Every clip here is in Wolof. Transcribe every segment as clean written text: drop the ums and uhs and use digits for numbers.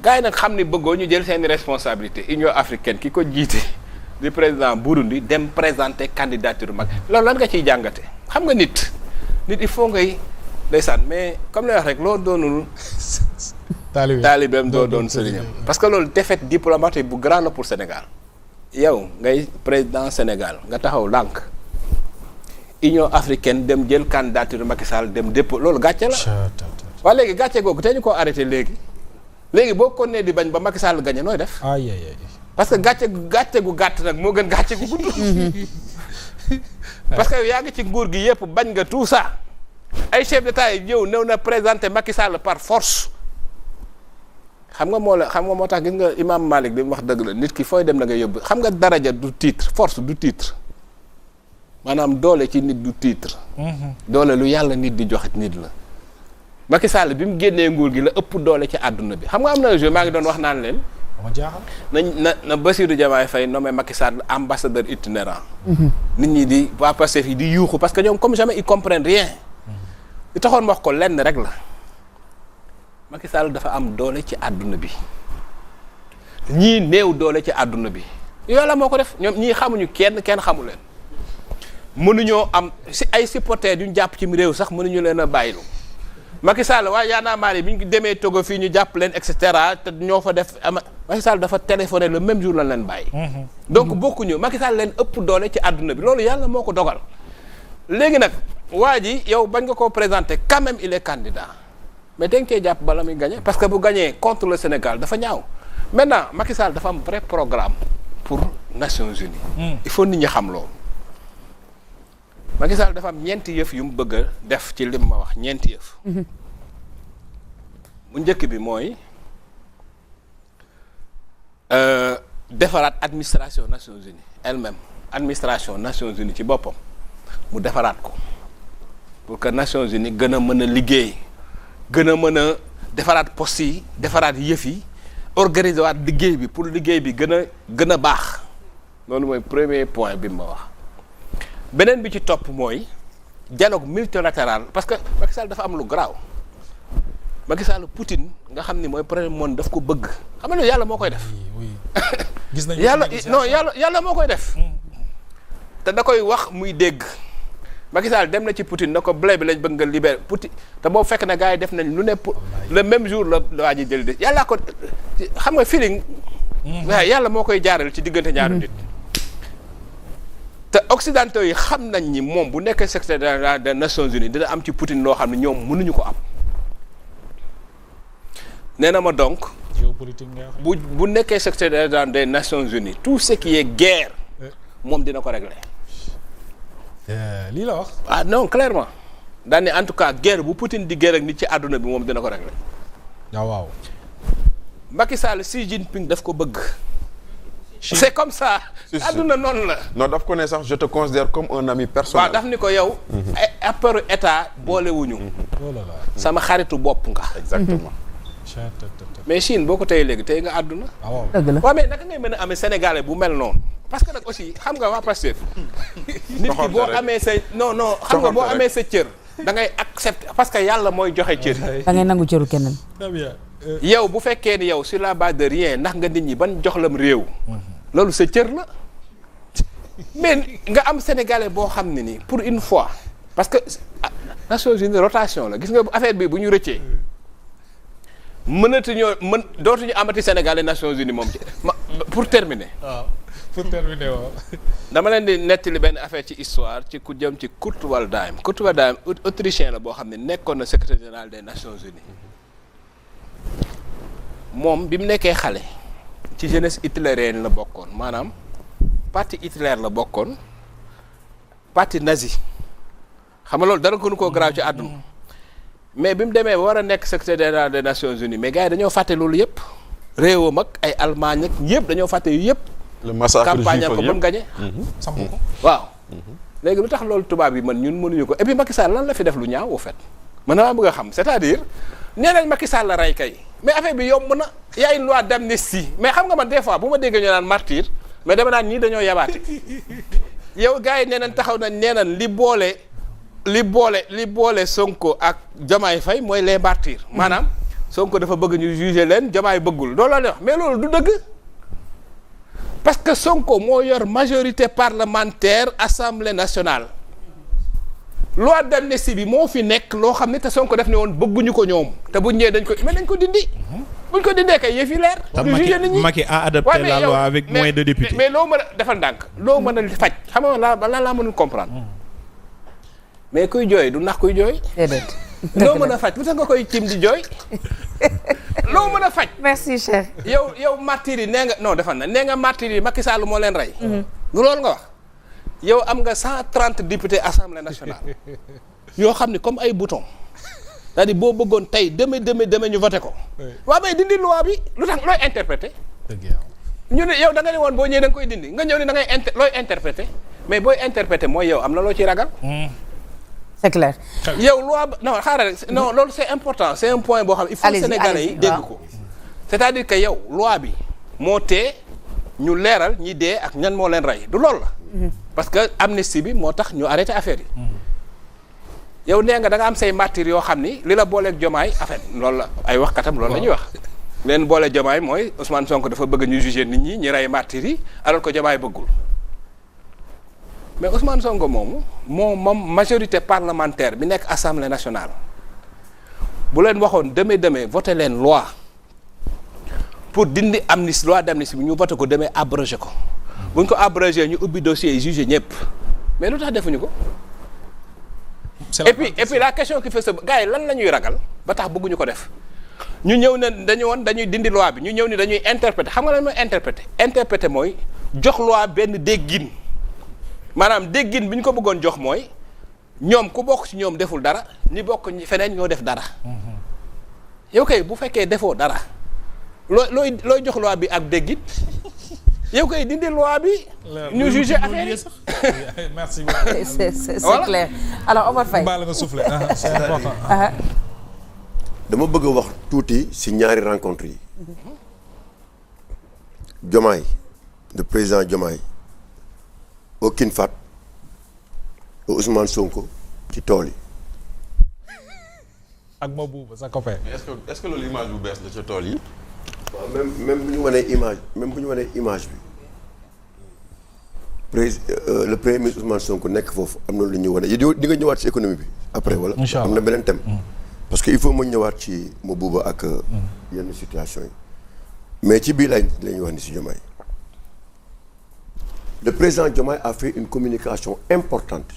gars yi nag xam ni bëggoo ñu jël seeni responsabilité Union africaine ki ko jiite di président Burundi dem présenter candidature mag loolu lan nga ciy jàngate xam nga nit il faut ngay ndeysaan mais comme lay wax rek loo doonul taalibeem doo doon sëriñam parce que loolu défaite diplomatique bu grand la pour Sénégal yow ngay président Sénégal nga taxaw lànk Union africaine dem jël candidature Macky Sall dem dépôt loolu gàcce la waaye léegi gàcce googu te ñu koo arrêté léegi boo ko nee di bañ ba Macky Sall gagné nooy def parce que gàcce gu gàtt nag moo gën gàcce gu gudd parce que yow yaa ngi ci nguur gi yëpp bañ nga tout ça ay chef d'état yi ñëw new na présenter Macky Sall par force xam nga moo tax gis nga imam Malik bi mu wax dëgg la nit ki fooy dem da nga yóbbu xam nga daraja du titre force du titre maanaam doole ci nit du titre doole lu yàlla nit di joxe nit la Macky Sall bi mu génnee nguur gi la ëpp doole ci àdduna bi xam nga am na jour maa ngi doon wax naan leen na Bassirou Diomaye Faye nommé Macky Sall ambassadeur itinérant nit ñi di waa Pastef yi di yuuxu parce que ñoom comme jamais ils comprennent rien li taxoon ma wax ko lenn rek la Macky Sall dafa am doole ci àdduna bi ñii néew doole ci àdduna bi yoola moo ko def ñoom ñii xamuñu kenn xamu leen mënuñoo am si ay supporters duñ jàpp ci réew sax mënuñu leen a bàyyilu Macky Sall waaye Y'en a marre bi ñu demee Togo fii ñu jàpp leen et cetera te ñoo fa def Macky Sall dafa téléphoné le même jour lañ leen bàyyi. donc bokkuñu Macky Sall leen ëpp doole ci àdduna bi loolu yàlla moo ko dogal. léegi nag waa ji yow bañ nga koo présenter quand même il est candidat mais dañ koy jàpp bala muy gagné parce que bu gagné contre le Sénégal dafa ñaaw maintenant Macky Sall dafa am vrai programme pour Nations Unies. il faut nit ñi xam loolu. Macky Sall dafa am ñeenti yëf yu mu bëgg a def ci lim ma wax ñeenti yëf. bu njëkk bi mooy defaraat administration Nations Unies elle-même administration Nations Unies ci boppam mu defaraat ko pour que Nations Unies gën a mën a liggéey gën a mën a defaraat poste yi defaraat yëf yi organiser waat liggéey bi pour liggéey bi gën a baax loolu mooy premier point bi ma wax. beneen bi ci topp mooy dialogue multilatéral parce que Macky Sall dafa am lu garaaw Macky Sall Poutine nga xam ni mooy premier monde daf ko bëgg xam nga yàlla moo koy def. gis nañu yàlla moo koy def. te da koy wax muy dégg Macky Sall dem na ci Poutine na ko blé bi lañ bëgg nga libéré Poutine te boobu fekk na gars yi def nañ lu ne le même jour la waa ji jël de yàlla ko xam nga feeling. waaw yàlla moo koy jaaral ci diggante ñaari nit. te occidentaux yi xam nañ ni moom bu nekkee secrétaire des Nations Unies dina am ci Poutine loo xam ne ñoom mënuñu ko am nee na ma donc géopolitique nga bu nekkee secrétaire des Nations Unies tout ce qui est guerre moom dina ko régler. lii la wax. ah non clairement daan ne en tout cas guerre bu Poutine di guerre ak nit ci àdduna bi moom dina ko régler. waaw. Macky Sall Xi Jinping daf ko bëgg. c'est comme ça. àdduna noonu la. non daf ko ne sax je te considère comme un ami personnel. waaw daf ni ko yow. affaire état boolewuñu. sama xaritu bopp nga. exactement. mais Chine boo ko tey léegi tey nga àdduna. waaw dëgg la waaw mais naka ngay mën a amee sénégalais bu mel noonu. parce que nag aussi xam nga waa Pastef. nit ki boo amee sa non xam nga boo amee sa cër. da ngay accepter parce que yàlla mooy joxe cër. da ngay nangu cëru keneen. yow bu fekkee ni yow sur la base de rien ndax nga nit ñi ban jox lam réew. loolu sa cër la. mais nga am sénégalais boo xam ne ni pour une fois parce que Nations Unies rotation la gis nga affaire bi bu ñu rëccee dootuñu amati sénégalais Nations Unies moom pour terminer. waaw pour terminer waaw. dama leen di nettali benn affaire ci histoire ci ku jëm ci Kurt Waldheim autrichien la boo xam ne nekkoon na secrétaire général des Nations Unies moom bi mu nekkee xale ci jeunesse hitlérienne la bokkoon maanaam parti Hitler la bokkoon parti nazi xam nga loolu dara gënu koo garaaw ci àdduna mais bi mu demee ba war a nekk secrétaire général des Nations Unies mais gars yi dañoo fàtte loolu yëpp réewam ak ay Allemagne ak yëpp dañoo fàtte yu yëpp. le massacre campagne ko ba mu gagné. samp ko waaw. léegi lu tax loolu tubaab yi ñun mënuñu ko et puis Macky Sall lan la fi def lu ñaaw au fait man damaa bëgg a xam c'est-à-dire nee nañ Macky Sall la rey kay mais affaire bi yomb na y a une loi d'amnistie mais xam nga man des fois bu ma déggee ñu naan martyr mais dama naan ñii dañoo yabaate yow gars yi nee nañ taxaw nañ nee nañ li boole Sonko ak Diomaye Faye mooy les martyrs maanaam Sonko dafa bëgg ñu juger leen Diomaye bëggul loolu la wax mais loolu du dëgg parce que Sonko moo yor majorité parlementaire assemblée nationale loi d'amnistie bi moo fi nekk loo xam ne te Sonko def ne woon bëgguñu ko ñoom te buñ ñëwee dañ ko mais dañ ko dindi buñ ko dindee kay yëf yi leer. ñu juger nit ñi Macky a adapté la loi avec moins de députés. mais loo mën a defal ndànk loo mën a faj xam nga laa mënul comprendre mais kuy jooy du nax kuy jooy. déedéet. loo mën a faj lu tax nga koy tiim di jooy loo mën a faj. merci cher. yow martyrs yi nee nga non defal na nee nga martyrs yi Macky Sall moo leen rey. lu loolu nga wax yow am nga 130 députés assemblée nationale yoo xam ne comme ay bouton c'est-à-dire boo bëggoon tey deme ñu voté ko. waaw mais dindi loi bi lu tax looy interprété. ñu ne yow da nga ne woon boo ñëwee da nga koy dindi nga ñëw ne da ngay looy interprété mais booy interprété mooy yow am na loo ciy ragal. c'est clair. yow loi non xaaral non loolu c'est important c'est un point boo xam il faut Sénégalais yi dégg ko c'est-à-dire que yow loi bi moo tee ñu leeral ñi dee ak ñan moo leen rey du loolu la parce que amnistie bi moo tax ñu arrêté affaire yi yow nee nga da nga am say martyrs yoo xam ni li la booleeg Diomaye en fait loolu la ay waxkatam loolu la ñuy wax leen booleeg Diomaye mooy Ousmane Sonko dafa bëgg ñu juger nit ñi rey martyrs yi alors que Diomaye bëggul mais Ousmane Sonko moom majorité parlementaire bi nekk assemblée nationale bu leen waxoon demee voté leen loi pour dindi amnistie loi d'amnistie bi ñu voté ko demee abrogé ko bu ñu ko abrogé ñu ubbi dossier yi jugé ñëpp mais lu tax defuñu ko. et puis la question qui fait ça gars yi lan la ñuy ragal ba tax bëgguñu ko def ñu ñëw ne dañuy dindi loi bi ñu ñëw ni dañuy interpréter xam nga lan mooy interpréter mooy jox loi benn déggin. maanaam déggin bi ñu ko bëggoon jox mooy ñoom ku bokk ci ñoom deful dara ñi bokk feneen ñoo def dara yow kay bu fekkee defoo dara looy jox loi bi ak déggin yow kay dindi loi bi. ñu juger affaire yi merci beaucoup. c'est clair alors Omar Faye. baal nga souffler c'est important. dama bëgg a wax tuuti ci ñaari rencontre yi. Diomaye le président Diomaye. au Kinfat au Ousmane Sonko ci tool yi. ak Mabouba sa copain. mais est-ce que loolu image bu bees la ca tool yi. waaw même bu ñu wanee image bi le premier ministre Ousmane Sonko nekk foofu am na lu ñuy wane di nga ñëwaat ci économie bi après wala. incha allah am na beneen thème. parce que il faut ma ñëwaat ci Mabouba ak yenn situation yi mais ci biir lañuy wax ni ci Diomaye. Le président Diomaye a fait une communication importante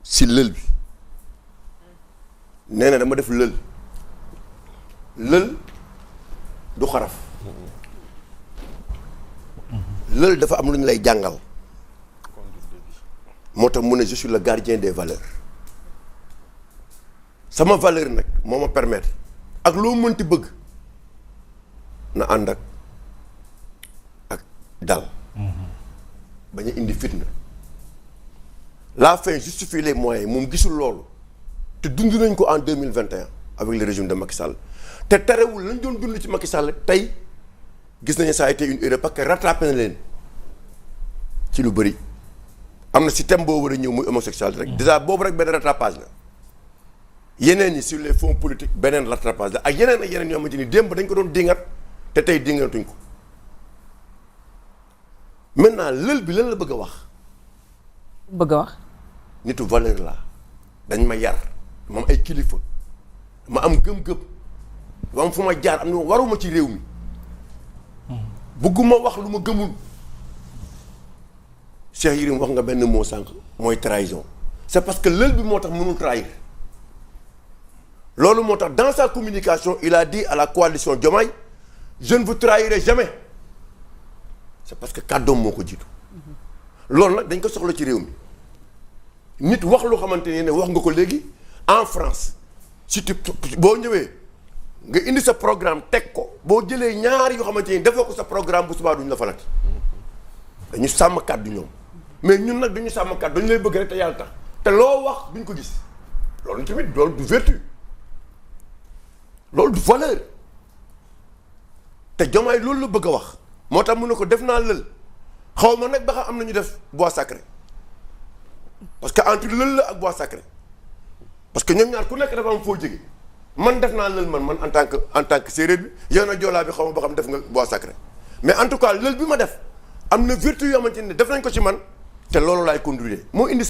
si lël bi nee na dama def lël du xaraf lël dafa am lu ñu lay jàngal moo tax mu ne je suis le gardien des valeurs sama valeur nag moo ma permettre ak loo mënti bëgg na ànd ak dal bañ a indi fitna la fin justifie les moyens moom gisul loolu te dund nañ ko en 2021 avec le régime de Macky Sall te terewul lañ doon dund ci Macky Sall tey gis nañu ça a été une erreur parce que rattrapé na leen ci lu bëri am na si thème boobu war a ñëw muy homosexualité rek déjà boobu rek benn rattrapage la yeneen yi sur les fonds politiques beneen rattrapage la ak yeneen yoo xamante ni démb dañ ko doon dingat te tey dingatuñ ko maintenant lël bi lan la bëgg a wax. nitu valeur la dañ ma yar ma am ay kilifa ma am gëm-gëm ma am fu ma jaar am na waruma ci réew mi bëgguma wax lu ma gëmul. Cheikh Yérim wax nga benn mot sànq mooy trahison c'est parce que lël bi moo tax mënul trahir loolu moo tax dans sa communication il a dit à la coalition Diomaye je ne vous trahirai jamais. c'est parce que kàddoom moo ko jiitu loolu nag dañ ko soxla ci réew mi nit wax loo xamante ne wax nga ko léegi en France si tu boo ñëwee nga indi sa programme teg ko boo jëlee ñaari yoo xamante ni defoo ko sa programme bu subaa duñu la falati dañu sàmm kàddu ñoom mais ñun nag duñu sàmm kàddu dañu lay bëgg rek te yàlla tax te loo wax duñ ko gis loolu tamit loolu du vertu loolu du valeur te Diomaye loolu la bëgg a wax. moo tax mu ne ko def naa lël xaw ma nag ba xam am na ñu def bois sacré parce que entre lël la ak bois sacré parce que ñoom ñaar ku nekk dafa am foo jóge man def naa lël man en tant que séeréer bi yow na joolaa bi xaw ma ba xam def nga bois sacré mais en tout cas lël bi ma def am na vertu yoo xamante ne def nañ ko ci man te loolu laay conduire moo indi